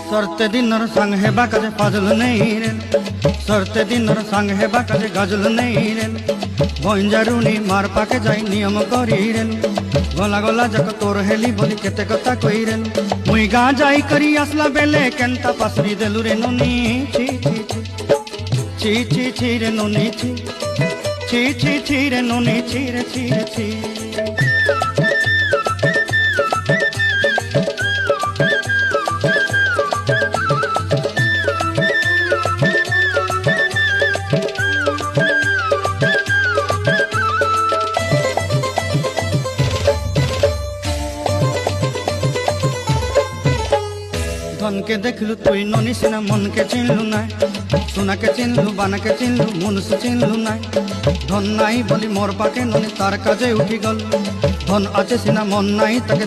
সরতে দিনর সঙ্গ হেবা কাজে ফাজল নেই রে, সরতে দিনর সঙ্গ হেবা কাজে গজল নেই রে। বঞ্জারুনি মার পাকে যাই নিয়ম করি রে, গলা গলা যাক তোর হেলি বলি কেতে কথা কই রে। মুই গা যাই করি আসলা বেলে কেনতা পাসরি দেলু রে নুনি, ছি ছি ছি ছি ছি রে নুনি, ছি ছি ছি ছি রে নুনি, ছি রে ছি রে ছি। ধনকে দেখলু তুই ননি সিনা মনকে চিনলু নাই, সোনাকে চিনলু বানাকে চিনলু মনুষ্য চিনলু নাই। ধন নাই বলি মোর পাকে ননি তার কাজে উঠি গল, ধন আছে সিনা মন নাই তাকে